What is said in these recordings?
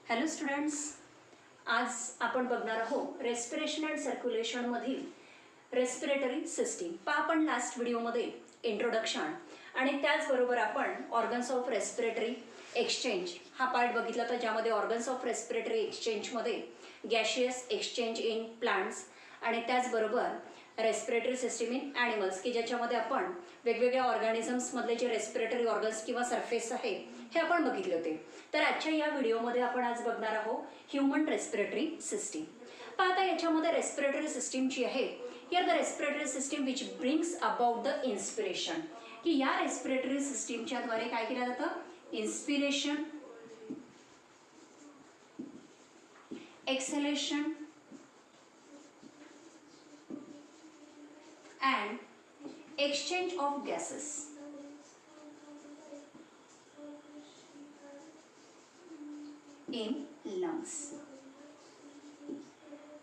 Hello students, आज आपण बघणार आहोत रेस्पिरेशन अँड सर्क्युलेशन मधील रेस्पिरेटरी सिस्टीम. आपण लास्ट व्हिडिओमध्ये इंट्रोडक्शन आणि त्याचबरोबर आपण ऑर्गन्स ऑफ रेस्पिरेटरी एक्सचेंज हा पार्ट बघितला तर ज्यामध्ये ऑर्गन्स ऑफ रेस्पिरेटरी एक्सचेंजमध्ये गॅशियस एक्सचेंज इन प्लांट्स आणि त्याचबरोबर रेस्पिरेटरी सिस्टीम इन ॲनिमल्स की ज्याच्यामध्ये आपण वेगवेगळ्या ऑर्गॅनिझम्समधले जे रेस्पिरेटरी ऑर्गन्स किंवा सरफेस आहे हे आपण बघितले होते. तर आजच्या या व्हिडिओमध्ये आपण आज बघणार आहोत ह्युमन रेस्पिरेटरी सिस्टीम. आता याच्यामध्ये रेस्पिरेटरी सिस्टीम जी आहे here the respiratory system which brings about the inspiration की या रेस्पिरेटरी सिस्टीमच्या द्वारे काय केलं जातं, inspiration, exhalation and exchange of gases. In lungs.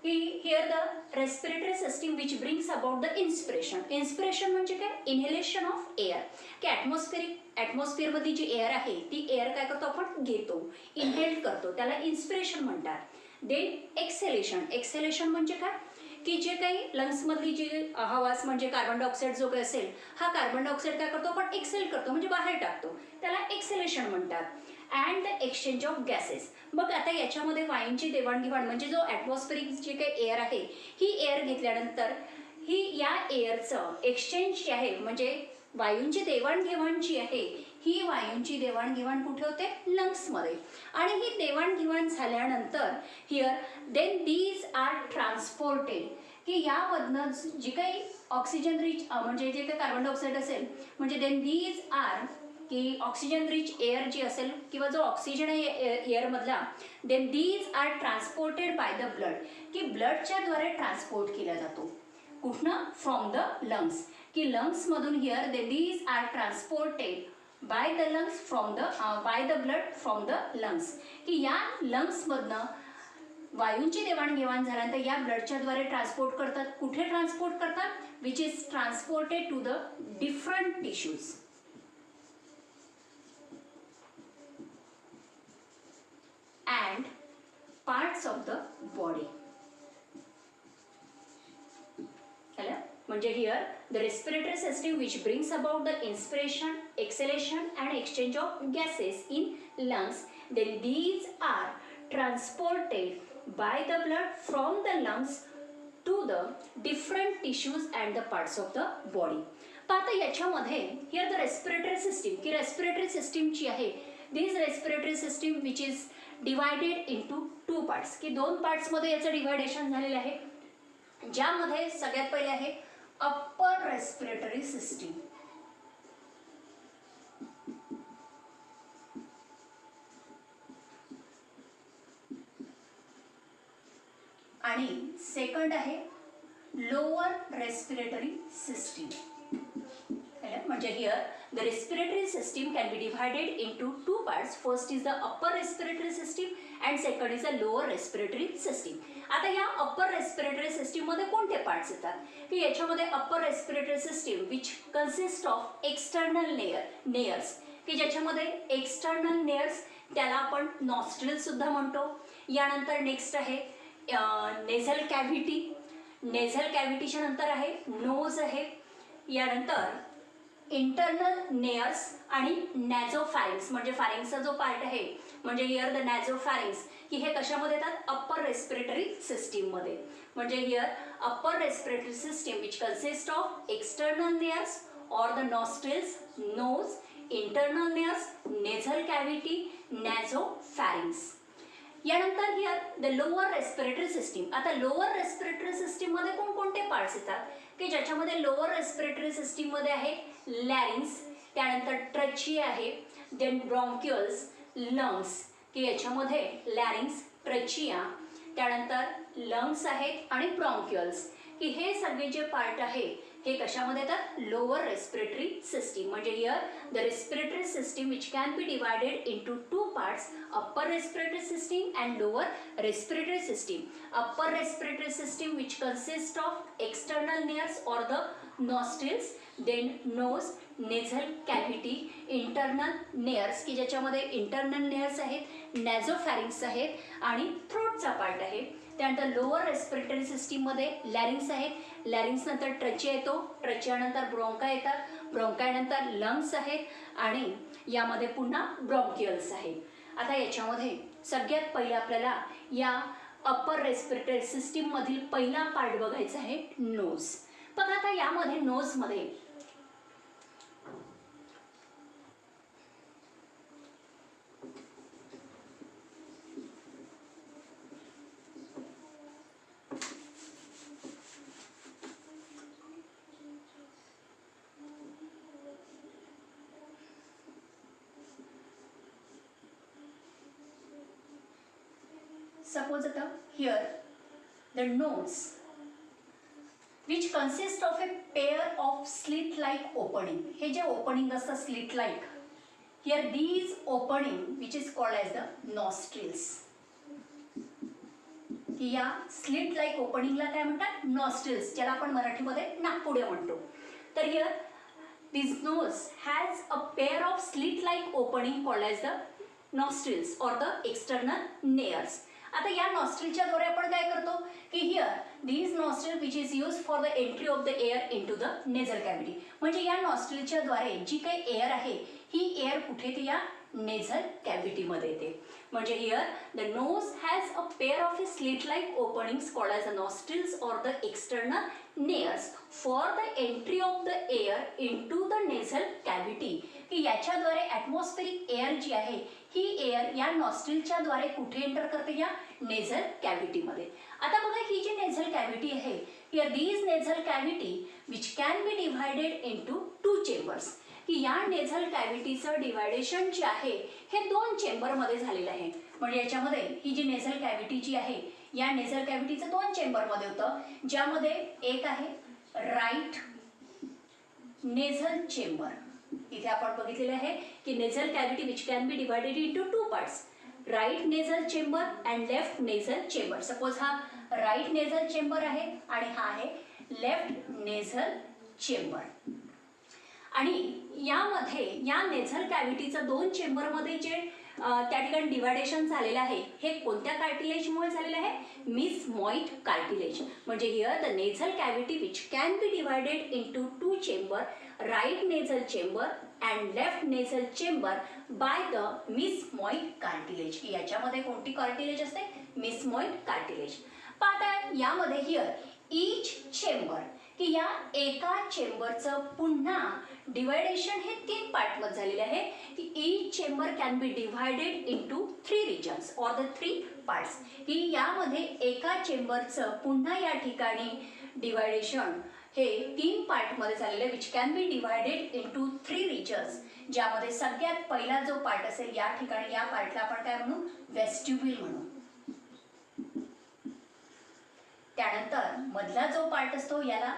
Here the respiratory system which brings about the inspiration. Inspiration म्हणजे काय, इनहेलेशन ऑफ एअर की ॲटमॉस्फिअर मध्ये जी एअर आहे ती एअर काय करतो आपण घेतो, इनहेल करतो, त्याला इन्स्पिरेशन म्हणतात. देन एक्सहेलेशन म्हणजे काय की जे काही लंग्समधली जी हवास म्हणजे कार्बन डायऑक्साईड जो काही असेल हा कार्बन डायऑक्साईड काय करतो आपण एक्सेल करतो म्हणजे बाहेर टाकतो, त्याला एक्सेलेशन म्हणतात. And the exchange of gases. मग आता याच्यामध्ये वायूंची देवाणघेवाण म्हणजे जो ॲटमॉस्फेरिक जी काही एअर आहे ही एअर घेतल्यानंतर ही या एअरचं एक्सचेंज जे आहे म्हणजे वायूंची देवाणघेवाण जी आहे ही वायूंची देवाणघेवाण कुठे होते, लंग्समध्ये. आणि ही देवाणघेवाण झाल्यानंतर here then these are transported की यामधनं जी काही ऑक्सिजन रिच म्हणजे जे काही कार्बन डायऑक्साईड असेल म्हणजे देन दीज आर की ऑक्सिजन रिच एअर जी असेल किंवा जो ऑक्सिजन आहे एअरमधला then these are transported by the blood की ब्लडच्या द्वारे ट्रान्सपोर्ट केला जातो. कुठनं, फ्रॉम द लंग्स की लंग्समधून here then these are transported by the lungs from the by the blood from the lungs की या लंग्समधनं वायूंची देवाणघेवाण झाल्यानंतर या ब्लडच्या द्वारे ट्रान्सपोर्ट करतात. कुठे ट्रान्सपोर्ट करतात, which is transported to the different tissues and parts of the body. म्हणजे here the respiratory system which brings about the inspiration, exhalation and exchange of gases in lungs, then these are transported by the blood from the lungs to the different tissues and the parts of the body. आता याच्यामध्ये here the respiratory system की respiratory system जी आहे this respiratory system which is divided into two parts की दोन parts मध्ये याचं deviation झालेलं आहे. ज्यामध्ये सगळ्यात पहिले आहे अप्पर रेस्पिरेटरी सिस्टीम आणि सेकंड आहे लोअर रेस्पिरेटरी सिस्टीम. म्हणजे here the respiratory system can be divided into two parts. First is the upper respiratory system and second is the lower respiratory system. आता या अप्पर रेस्पिरेटरी सिस्टीम मध्ये कोणते parts येतात की याच्यामध्ये upper respiratory system which consist of external nares की ज्याच्यामध्ये external नेअर्स त्याला आपण नॉस्ट्रिल सुद्धा म्हणतो. यानंतर नेक्स्ट आहे नेझल कॅव्हिटी, नेझल कॅव्हिटीच्या नंतर आहे नोज आहे. यानंतर इंटरनल नेअर्स आणि नॅझोफॅरिंग्स म्हणजे फॅरिंग्सचा जो पार्ट आहे म्हणजे हिअर द नॅझोफॅरिंग्स की हे कशामध्ये येतात, अप्पर रेस्पिरेटरी सिस्टीममध्ये. म्हणजे here upper respiratory system which consist of external nares or the nostrils, nose, internal nares, nasal cavity, nasopharynx. यानंतर here the lower respiratory system. आता लोअर रेस्पिरेटरी सिस्टीममध्ये कोणकोणते पार्ट्स येतात की ज्याच्यामध्ये लोअर रेस्पिरेटरी सिस्टीममध्ये आहे लॅरिंग्स, त्यानंतर ट्रचिया आहे, देन ब्रॉन्क्युल्स, लंग्स की याच्यामध्ये लॅरिंग्स, ट्रचिया, त्यानंतर लंग्स आहेत आणि ब्रॉन्क्युल्स की हे सगळे जे पार्ट आहे हे कशामध्ये येतात, लोअर रेस्पिरेटरी सिस्टीम. म्हणजे here the respiratory system which can be divided into two parts upper respiratory system and lower respiratory system. Upper respiratory system which consist of external nares or the nostrils, then nose, nasal cavity, internal nares की ज्याच्यामध्ये internal नेअर्स आहेत, नॅझोफॅरिंग्स आहेत आणि थ्रोटचा part आहे. त्यानंतर lower respiratory सिस्टीममध्ये लॅरिंग्स आहेत, लॅरिंग्स नंतर ट्रचिया येतो, ट्रचियानंतर ब्रोंका येतात, ब्रोंकानंतर लंग्स आहेत आणि यामध्ये पुन्हा ब्रॉन्कियल्स आहेत. आता याच्यामध्ये सगळ्यात पहिलं आपल्याला या अप्पर रेस्पिरेटरी सिस्टीम मधील पहिला पार्ट बघायचा आहे, नोज. बघा आता यामध्ये नोजमध्ये suppose that here the nose which consists of a pair of slit like opening, हे जे opening असतं slit like, here these opening which is called as the nostrils. या स्लिट लाईक ओपनिंगला काय म्हणतात, नॉस्ट्रिल्स, ज्याला आपण मराठीमध्ये नाकपुडे म्हणतो. तर here this nose has a pair of slit like opening called as the nostrils or the external nares. आता या नॉस्ट्रिलच्या द्वारे आपण काय करतो की here these nostril which is use for the entry of the air into the nasal cavity. म्हणजे या नॉस्ट्रिलच्या द्वारे जी काही एअर आहे ही एअर कुठे ती या नेझल कॅव्हिटीमध्ये येते. म्हणजे here the nose has a pair of a slit like openings called as the nostrils or the external nares for the entry of the air into the nasal cavity. की याच्याद्वारे atmospheric air जी आहे ही air या नॉस्ट्रिलच्या द्वारे कुठे enter करते, या nasal कॅव्हिटीमध्ये. आता बघा ही जी नेझल कॅव्हिटी आहे, here these nasal cavity which can be divided into 2 chambers. की या नेझल कॅव्हिटीचं डिव्हायडेशन जे आहे हे 2 चेंबरमध्ये झालेलं आहे. म्हणजे याच्यामध्ये ही जी नेझल कॅव्हिटी जी आहे या नेझल कॅव्हिटीचं 2 चेंबरमध्ये होतं, ज्यामध्ये एक आहे राईट नेझल चेंबर. इथे आपण बघितलेलं आहे की nasal cavity which can be divided into 2 parts, right nasal chamber and left nasal chamber. Suppose हा राईट नेझल चेंबर आहे आणि हा आहे लेफ्ट नेझल चेंबर. आणि यामध्ये या नेझल कॅव्हिटीचं 2 चेंबरमध्ये जे त्या ठिकाणी डिवायडेशन झालेलं आहे हे कोणत्या कार्टिलेजमुळे झालेलं आहे, मिसमॉइड कार्टिलेज. म्हणजे here the nasal cavity which can be divided into 2 chamber, right nasal chamber and left nasal chamber by the mesethmoid cartilage. याच्यामध्ये कोणती कार्टिलेज असते, मिसमॉइड कार्टिलेज. आता यामध्ये हिअर ईच चेंबर की या एका चेंबरचं पुन्हा डिवायडेशन हे 3 पार्टमध्ये झालेले आहे. की each chamber can be divided into 3 regions or the 3 parts. की यामध्ये एका चेंबरचं पुन्हा या ठिकाणी डिवायडेशन हे 3 पार्टमध्ये झालेलं आहे, which can be divided into 3 regions. ज्यामध्ये सगळ्यात पहिला जो पार्ट असेल या ठिकाणी या पार्टला आपण काय म्हणू, वेस्टिब्युल म्हणू. त्यानंतर मधला जो पार्ट असतो याला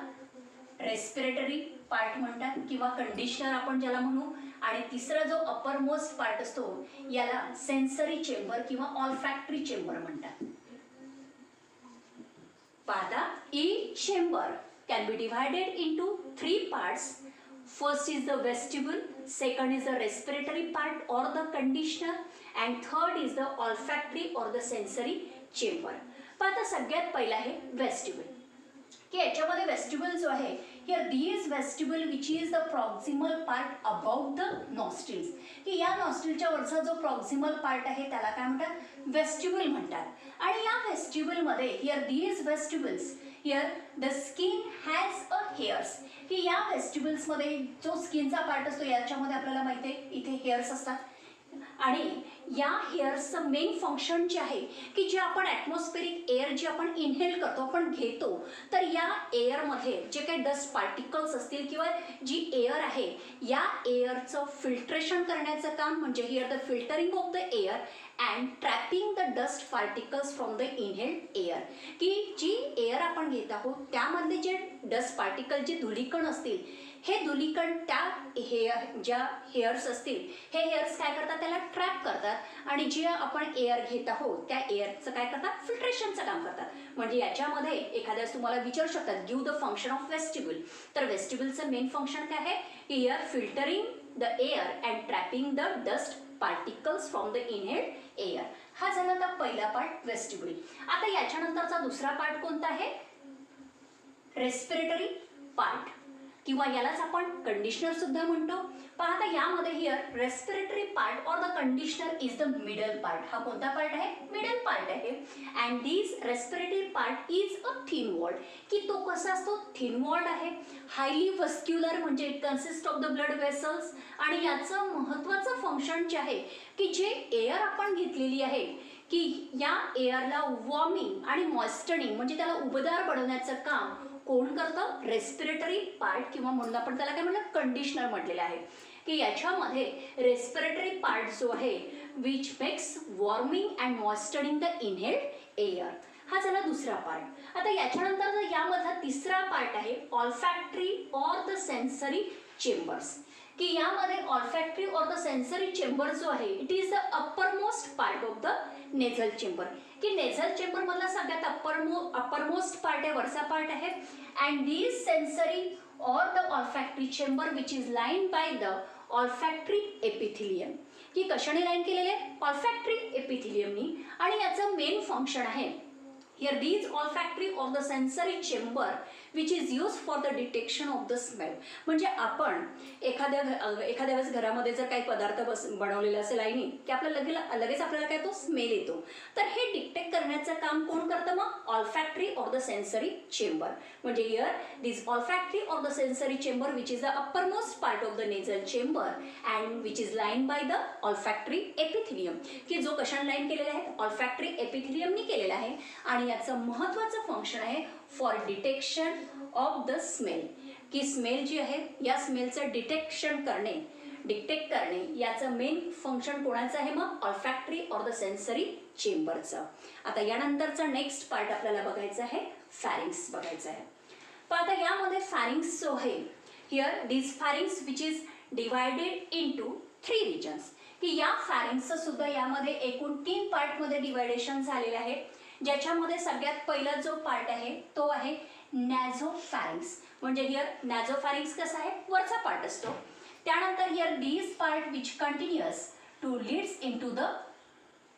रेस्पिरेटरी पार्ट म्हणतात किंवा कंडिशनर आपण ज्याला म्हणू. आणि तिसरा जो अपर मोस्ट पार्ट असतो याला सेन्सरी चेंबर किंवा ऑल्फॅक्टरी चेंबर म्हणतात. पाहता each chamber can be divided into 3 parts. First is the vestibule, second is the respiratory part or the conditioner and third is the olfactory or the sensory chamber. पाहता सगळ्यात पहिला आहे वेस्टिब्युल. की याच्यामध्ये vestibule जो आहे here these vestibule which is the proximal part about the nostrils. की या नॉस्ट्रिलच्या वरचा जो प्रॉक्सिमल पार्ट आहे त्याला काय म्हणतात, वेस्टिब्युल म्हणतात. आणि या वेस्टिब्युलमध्ये here these vestibules here the skin has a hairs. की या वेस्टिब्युल्समध्ये जो स्किनचा पार्ट असतो याच्यामध्ये आपल्याला माहिती आहे इथे हेअर्स असतात. आणि या हेअर्सचं मेन फंक्शन जे आहे की जे आपण ॲटमॉस्फेरिक एअर जे आपण इनहेल करतो, आपण घेतो, तर या एअरमध्ये जे काही डस्ट पार्टिकल्स असतील किंवा जी एअर आहे या एअरचं फिल्ट्रेशन करण्याचं काम म्हणजे here the filtering of the air and trapping the dust particles from the inhaled air. की जी एअर आपण घेत आहोत त्यामधले जे डस्ट पार्टिकल जे धुलीकण असतील हे धुलीकण त्या ज्या हेअर्स असतील हे हेअर्स काय करतात, त्याला ट्रॅप करतात आणि जे आपण एअर घेत आहोत त्या एअरचं काय करतात, फिल्ट्रेशनचं काम करतात. म्हणजे याच्यामध्ये एखाद्यास तुम्हाला विचारू शकतात give the function of vestibule. तर वेस्टिब्यूलचं मेन फंक्शन काय आहे, की air filtering the air and trapping the dust particles from the inhaled air. हा झाला आता पहिला पार्ट वेस्टिब्यूल. आता याच्यानंतरचा दुसरा पार्ट कोणता आहे, रेस्पिरेटरी पार्ट, किंवा यालाच आपण कंडिशनर सुद्धा म्हणतो. पण आता यामध्ये here respiratory part or the conditioner is the middle part. हा कोणता पार्ट आहे, मिडल पार्ट आहे. And this respiratory part is a thin walled, की तो कसा असतो, थिन वॉल्ड आहे, हायली वस्क्युलर, म्हणजे it consist of the blood vessels. आणि याचं महत्त्वाचं फंक्शन जे आहे की जे एअर आपण घेतलेली आहे की या एअरला वॉर्मिंग आणि मॉइस्टनिंग म्हणजे त्याला उबदार बनवण्याचं काम कोण करतं, रेस्पिरेटरी पार्ट, किंवा म्हणून आपण त्याला काय म्हणलं, कंडिशनर म्हटलेलं आहे. की याच्यामध्ये रेस्पिरेटरी पार्ट जो आहे which makes warming and moistening the inhaled air. हा झाला दुसरा पार्ट. आता याच्यानंतर यामधला तिसरा पार्ट आहे olfactory or the sensory chambers. की यामध्ये olfactory or the sensory chamber जो आहे it is the uppermost part of the nasal chamber. की नेझल चेंबर मधला सगळ्यात अप्परमोस्ट पार्ट आहे, वरचा पार्ट आहे. And this sensory or the olfactory chamber which is line by the olfactory epithelium. की कशाने लाईन केलेले आहे, ऑल्फॅक्टरी एपिथिलियमनी. आणि याचं मेन फंक्शन आहे here these olfactory of the sensory chamber which is used for the detection of the smell. म्हणजे आपण एखाद्या वेळेस घरामध्ये जर काही पदार्थ बनवलेला असेल आईने की आपल्याला लगेच आपल्याला काय तो स्मेल येतो. तर हे डिटेक्ट करण्याचं काम कोण करतं मग, olfactory of the sensory chamber. म्हणजे here this olfactory of the sensory chamber which is the uppermost part of the nasal chamber and which is line by the olfactory epithelium. की जो कशाने लाईन केलेला आहे, ऑल्फॅक्टरी एपिथिलियमनी केलेला आहे. आणि याचं महत्त्वाचं फंक्शन आहे for detection of the smell. की स्मेल जी आहे या स्मेलचं डिटेक्ट करणे याचं मेन फंक्शन कोणाचं आहे मग, ऑल्फॅक्टरी ऑर द सेन्सरी चेंबरचं. आता यानंतरचा नेक्स्ट पार्ट आपल्याला बघायचा आहे, फॅरिंग्स बघायचं आहे. पण आता यामध्ये फॅरिंग्स जो आहे here this pharynx which is divided into 3 regions. की या फॅरिंग्सचं सुद्धा यामध्ये एकूण 3 पार्टमध्ये डिवायडेशन झालेलं आहे. ज्याच्यामध्ये सगळ्यात पहिला जो पार्ट आहे तो आहे नॅझोफॅरिंग्स. म्हणजे हिअर नॅझोफॅरिंग्स कसा आहे, वरचा पार्ट असतो. त्यानंतर here this part which continuous to leads into the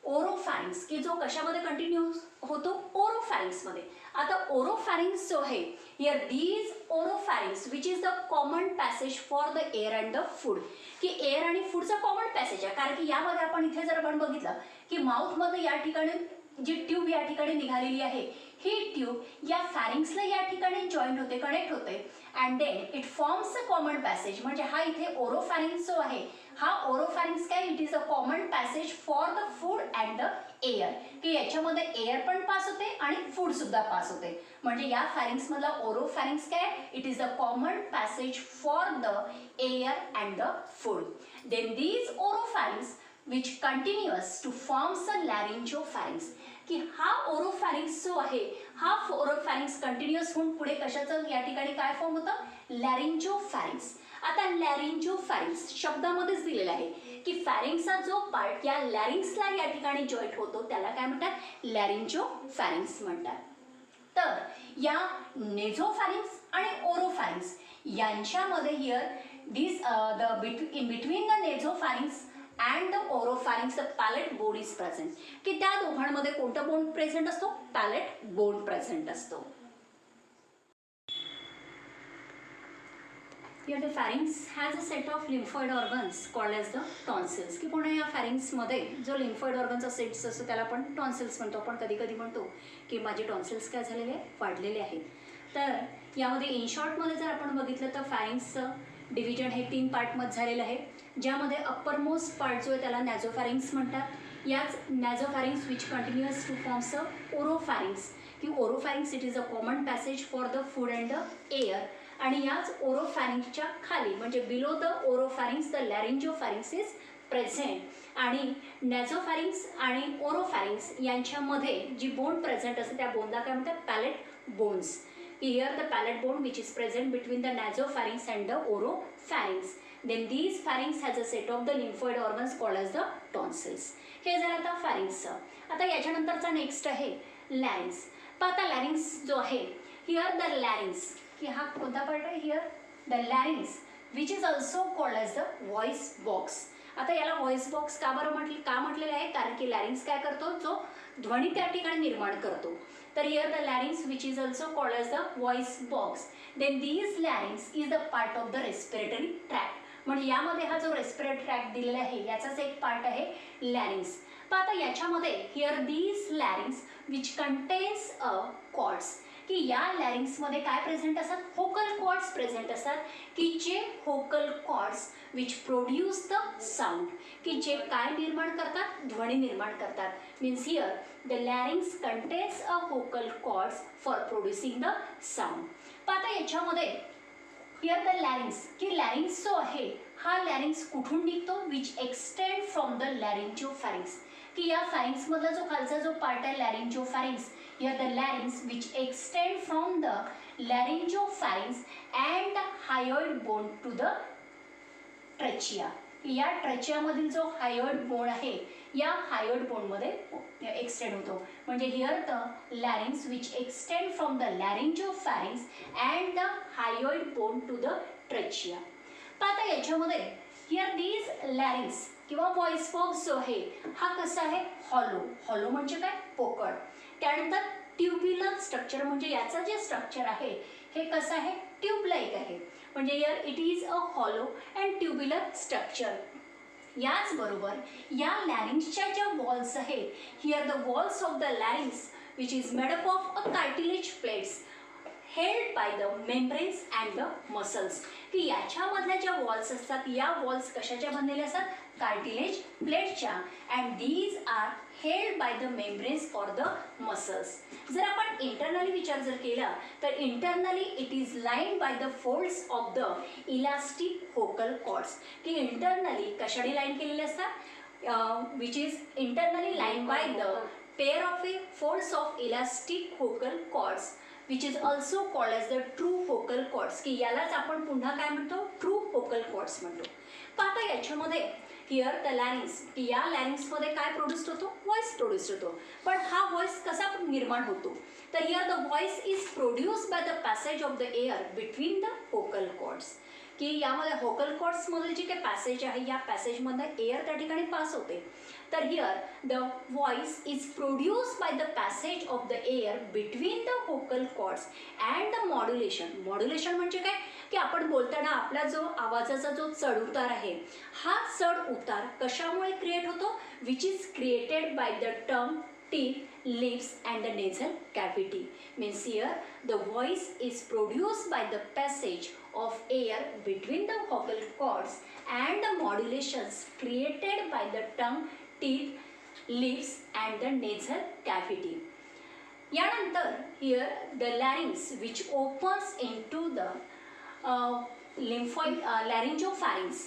oropharynx. की जो कशामध्ये कंटिन्यू होतो, ओरोफॅरिंग्समध्ये. आता ओरोफॅरिंग्स जो आहे here these oropharynx which is the common passage for the air and the food. की एअर आणि फूडचा कॉमन पॅसेज आहे. कारण की यामध्ये आपण इथे जर आपण बघितलं की माउथमध्ये या ठिकाणी जी ट्यूब या ठिकाणी निघालेली आहे ही ट्यूब या फॅरिंग्सला या ठिकाणी जॉईंट होते, कनेक्ट होते. And then it forms a common passage. म्हणजे हा इथे ओरोफॅरिंग्स जो आहे हा ओरोफॅरिंग्स काय, it is a common passage for the food and the air. की याच्यामध्ये एअर पण पास होते आणि फूड सुद्धा पास होते. म्हणजे या फॅरिंग्स मधला ओरोफॅरिंग्स काय, it is a common passage for the air and the food. Then these oropharynx which continuous to forms a laryngopharynx. की हा ओरोफॅरिंग्स जो आहे हा ओरोफॅरिंग्स कंटिन्युअस होऊन पुढे कशाचं या ठिकाणी काय फॉर्म होतं, लॅरिंजोफॅरिंग्स. आता लॅरिंजोफॅरिंग्स शब्दामध्येच दिलेला आहे की फॅरिंग्सचा जो पार्ट या लॅरिंग्सला या ठिकाणी जॉईंट होतो त्याला काय म्हणतात, लॅरिंजोफॅरिंग्स म्हणतात. तर या नेझोफॅरिंग्स आणि ओरोफॅरिंग्स यांच्यामध्ये here this in between the nasopharynx and the oropharynx the palate bone is present. की त्या दोघांमध्ये कोणता बोन प्रेझेंट असतो, पॅलेट बोन प्रेझेंट असतो. Here the pharynx has a set of lymphoid organs called as the tonsils. की पुन्हा या pharynx मध्ये जो lymphoid organs सेट्स असतो त्याला आपण टॉन्सिल्स म्हणतो. आपण कधी कधी म्हणतो की माझे टॉन्सिल्स काय झालेले, वाढलेले आहेत. तर यामध्ये इन शॉर्टमध्ये जर आपण बघितलं तर फॅरिंग्सचं डिव्हिजन हे 3 पार्टमध्ये झालेलं आहे. ज्यामध्ये अप्परमोस्ट पार्ट जो आहे त्याला नॅझोफॅरिंग्स म्हणतात. याच nasopharynx which continuous to forms a oropharynx. की oropharynx it is a common passage for the food and the air. आणि याच ओरोफॅरिंग्सच्या खाली म्हणजे below the oropharynx the laryngopharynx is present. आणि नॅझोफॅरिंग्स आणि ओरोफॅरिंग्स यांच्यामध्ये जी बोन प्रेझेंट असते त्या बोनला काय म्हणतात, palate bones. Here the palate bone which is present between the nasopharynx and the oropharynx. Then these pharynx has a set of the lymphoid organs called as the tonsils. हे झालं आता pharynxचं. आता याच्यानंतरचा next आहे लॅरिंक्स. आता लॅरिंक्स जो आहे, हिअर द लॅरिंक्स, की हा कोणता पार्ट आहे, here the larynx which is also called as the voice box. आता याला व्हॉइस बॉक्स का बरं का म्हटलेलं आहे, कारण की लॅरिंक्स काय करतो, जो ध्वनी त्या ठिकाणी निर्माण करतो. तर here the larynx which is also called as the voice box. Then these larynx is the part of the respiratory tract. म्हणजे यामध्ये हा जो रेस्पिरेटरी ट्रॅक्ट दिलेला आहे याचाच एक पार्ट आहे लॅरिंक्स. पण आता याच्यामध्ये here these larynx which contains a cords, की या लॅरिंक्समध्ये काय प्रेझेंट असतात, व्होकल कॉर्ड्स प्रेझेंट असतात, की जे vocal cords which produce the sound, की जे काय निर्माण करतात, ध्वनी निर्माण करतात. Means here the larynx contains a vocal cords for producing the sound. पण आता याच्यामध्ये हिअर द लॅरिंक्स, की लॅरिंक्स जो आहे हा लॅरिंक्स कुठून निघतो, विच एक्सटेंड फ्रॉम द लॅरिंजिओफॅरिंक्स, की या फॅरिंक्समधला जो खालचा जो पार्ट आहे लॅरिंजिओफॅरिंक्स, here the larynx which extend from the laryngopharynx and the hyoid bone to the trachea. या ट्रॅचिया मधील जो हायोइड बोन आहे या हायोइड बोन मध्ये एक्सटेंड होतो. म्हणजे here the larynx which extend from the laryngopharynx and the hyoid bone to the trachea. तर आता याच्यामध्ये हिअर दीज लॅरिंक्स किंवा व्हॉइस बॉक्स जो आहे हा कसा आहे, हॉलो. हॉलो म्हणजे काय, पोकळ. त्यानंतर ट्युब्युलर स्ट्रक्चर, म्हणजे याचं जे स्ट्रक्चर आहे हे कसं आहे, ट्यूब लाईक आहे. म्हणजे here it is a hollow and tubular structure. याचबरोबर या लॅरिंक्सच्या ज्या वॉल्स आहेत, here the walls of the larynx which is made up of a cartilage plates held by the membranes and the muscles, की याच्यामधल्या ज्या वॉल्स असतात या वॉल्स कशाच्या बनलेल्या असतात, कार्टिलेज प्लेटच्या. And these are held by the membranes for the muscles. जर आपण इंटरनली विचार जर केला तर internally it is line by the folds of the elastic vocal cords, की इंटरनली कशाने लाईन केलेले असतात, which is internally line by the pair of a folds of elastic vocal cords which is also called as the true vocal cords, की यालाच आपण पुन्हा काय म्हणतो, ट्रू व्होकल कॉर्ड्स म्हणतो. पण आता याच्यामध्ये हिअर द लॅरिंक्स, की या लॅरिंक्समध्ये काय प्रोड्यूस होतो, व्हॉइस प्रोड्यूस होतो. पण हा व्हॉइस कसा निर्माण होतो, तर here the voice is produce by the passage of the air between the vocal cords, की यामध्ये व्होकल कॉर्ड्समधील जे काही पॅसेज आहे या पॅसेजमध्ये एअर त्या ठिकाणी पास होते. तर here the voice is produce by the passage of the air between the vocal cords and the modulation. Modulation म्हणजे काय, की आपण बोलताना आपला जो आवाजाचा जो चढ उतार आहे हा चढ उतार कशामुळे क्रिएट होतो, which is created by the tongue, teeth, lips and the nasal cavity. Means here the voice is produced by the passage of air between the vocal cords and the modulations created by the tongue, teeth, lips and the nasal cavity. यानंतर here the larynx which opens into the lymphoid laryngopharynx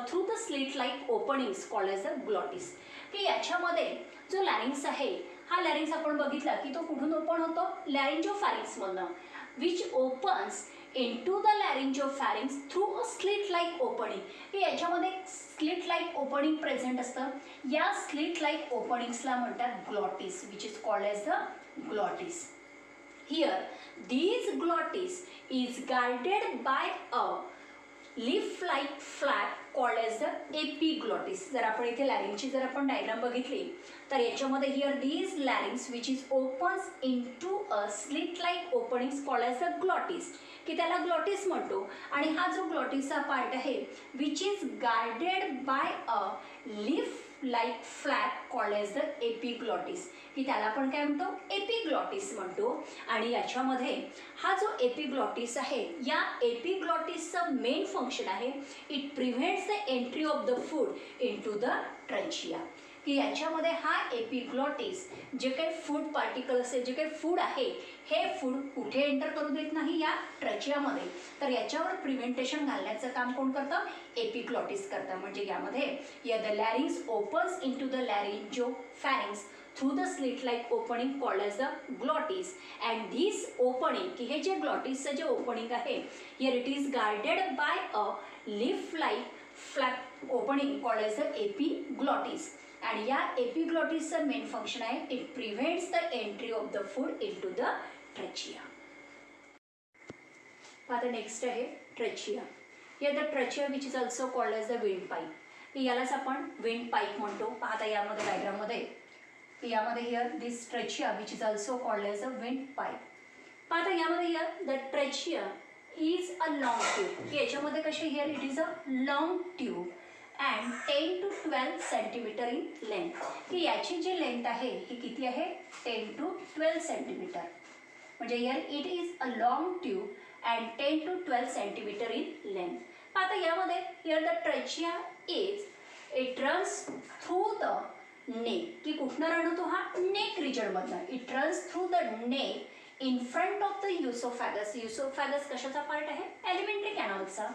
through the slit-like openings called as the glottis. की याच्यामध्ये जो लॅरिंक्स आहे हा लॅरिंक्स आपण बघितला की तो कुठून ओपन होतो, लॅरिंजिओफॅरिंक्समधनं, which opens into the laryngopharynx through a slit like opening. की याच्यामध्ये स्लिट लाईक ओपनिंग प्रेझेंट असतं. या स्लिट लाईक ओपनिंग्सला म्हणतात glottis, which is called as the glottis. Here these glottis is guarded by a leaf-like flap called as the epiglottis. जर आपण इथे लॅरिंगची जर आपण डायग्राम बघितली तर याच्यामध्ये here these larynx which is opens into a slit-like openings called as the glottis, की त्याला ग्लॉटिस म्हणतो. आणि हा जो ग्लॉटिसचा पार्ट आहे which is guarded by a leaf like flap called as the epiglottis, की त्याला आपण काय म्हणतो, एपिग्लॉटिस म्हणतो. आणि याच्यामध्ये हा जो एपिग्लॉटिस आहे या एपिग्लॉटिसचं मेन फंक्शन आहे it prevents the entry of the food into the trachea, की याच्यामध्ये हा एपिग्लॉटिस जे काही फूड पार्टिकल असेल, जे काही फूड आहे हे फूड कुठे एंटर करू देत नाही या ट्रॅचियामध्ये. तर याच्यावर प्रिव्हेंटेशन घालण्याचं काम कोण करतं, एपिग्लॉटिस करतं. म्हणजे यामध्ये the larynx opens into the laryngopharynx through the slit like opening called as the glottis, and this opening की हे जे glottis चे जे opening आहे, here it is guarded by a leaf like flap opening called as the epiglottis, and या epiglottis चा main function आहे, it prevents the entry of the food into the trachea. आता next आहे trachea. Here the trachea which is also called as the windpipe. यालाच आपण windpipe म्हणतो. पाहता यामध्ये डायग्राम मध्ये यामध्ये here this trachea which is also called as a windpipe. पाहता यामध्ये here the trachea is a long tube. याच्यामध्ये कशी here it is a long tube and 10 to 12 centimeter in length. की याची जी लेंथ आहे ही किती आहे 10 to 12 centimeter. म्हणजे here it is a long tube and 10 to 12 centimeter in length. आता यामध्ये here the trachea is it runs through the neck. की कुठनं रन होतो हा neck region मधनं. It runs through the neck in front of the esophagus. Esophagus कशाचा part आहे alimentary canalचा.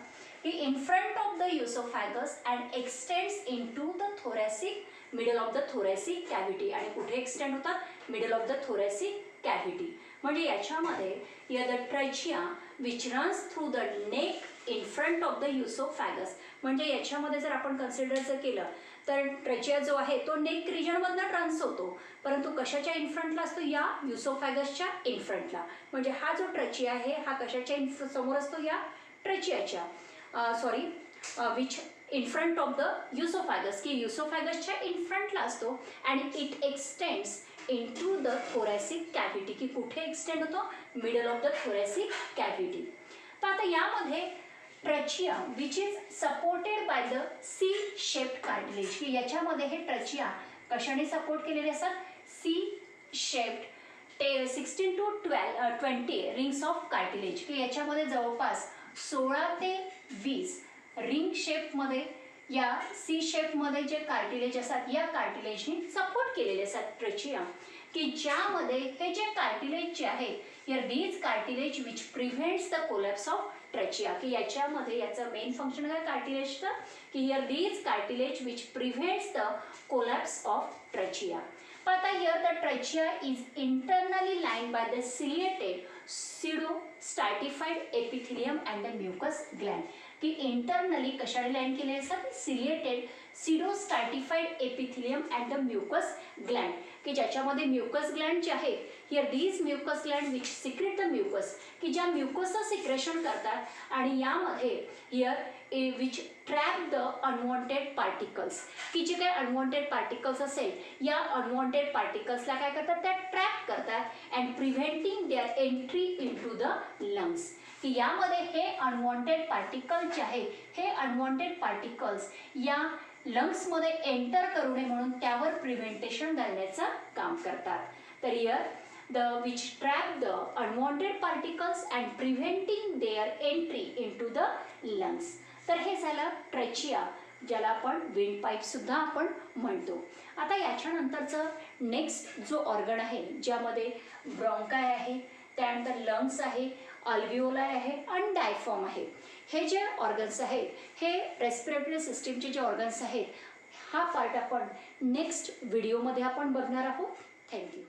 की in front of the esophagus and extends into the thoracic middle of the thoracic cavity. आणि कुठे extend होतात middle of the thoracic cavity. म्हणजे याच्यामध्ये here the trachea which runs through the neck in front of the esophagus. म्हणजे याच्यामध्ये जर आपण consider जर केलं तर ट्रेचिया जो आहे तो नेक रिजन मधनं ट्रान्स होतो, परंतु कशाच्या इन फ्रंटला असतो या युसोफॅगसच्या इन फ्रंटला. म्हणजे हा जो ट्रेचिया आहे हा कशाच्या समोर असतो या ट्रेचियाच्या which in front of the oesophagus की युसोफॅगसच्या इन फ्रंटला असतो and it extends into the thoracic cavity. की कुठे एक्सटेंड होतो middle of the thoracic cavity. तर आता यामध्ये trachea which is supported by the C shaped cartilage. की याच्यामध्ये हे ट्रॅचिया कशाने सपोर्ट केलेले असतात C shaped 16 to 20 rings of cartilage. की याच्यामध्ये जवळपास 16 ते 20 रिंग शेपमध्ये या सी शेपमध्ये जे कार्टिलेज असतात या कार्टिलेजनी सपोर्ट केलेले असतात ट्रेचिया. की ज्यामध्ये हे जे कार्टिलेज जे आहे here these cartilage which prevents the collapse of trachea. की याच्यामध्ये याचं मेन फंक्शन काय कार्टिलेजचं की here these cartilage which prevents the collapse of trachea. पण आता here the trachea is internally lined by the ciliated pseudo stratified epithelium and the mucous gland. की internally कशाने line केलेले असतात ciliated pseudo stratified epithelium and the mucous gland. की ज्याच्यामध्ये mucus gland जे आहे here these mucus gland which secrete the mucus की ज्या म्युकसचं सिक्रेशन करतात आणि यामध्ये here which trap the unwanted particles. की जे काही अनवॉन्टेड पार्टिकल्स असेल या अनवॉन्टेड पार्टिकल्सला काय करतात त्या ट्रॅप करतात and preventing their entry into the lungs. की यामध्ये हे अनवॉन्टेड पार्टिकल्स जे आहे हे अनवॉन्टेड पार्टिकल्स या लंग्समध्ये एंटर करू नये म्हणून त्यावर प्रिव्हेंटेशन घालण्याचं काम करतात. तर here the which trap the unwanted particles and preventing their entry into the lungs. तर हे झालं ट्रेचिया ज्याला आपण विंड पाईप सुद्धा आपण म्हणतो. आता याच्यानंतरचं नेक्स्ट जो ऑर्गन आहे ज्यामध्ये ब्रॉन्काय आहे त्यानंतर लंग्स आहे अल्व्हिओलाय आहे आणि डायफॉर्म आहे. हे जे ऑर्गन्स आहेत हे रेस्पिरेटरी सिस्टीमचे जे ऑर्गन्स आहेत हा पार्ट आपण नेक्स्ट व्हिडिओमध्ये आपण बघणार आहोत. थँक्यू.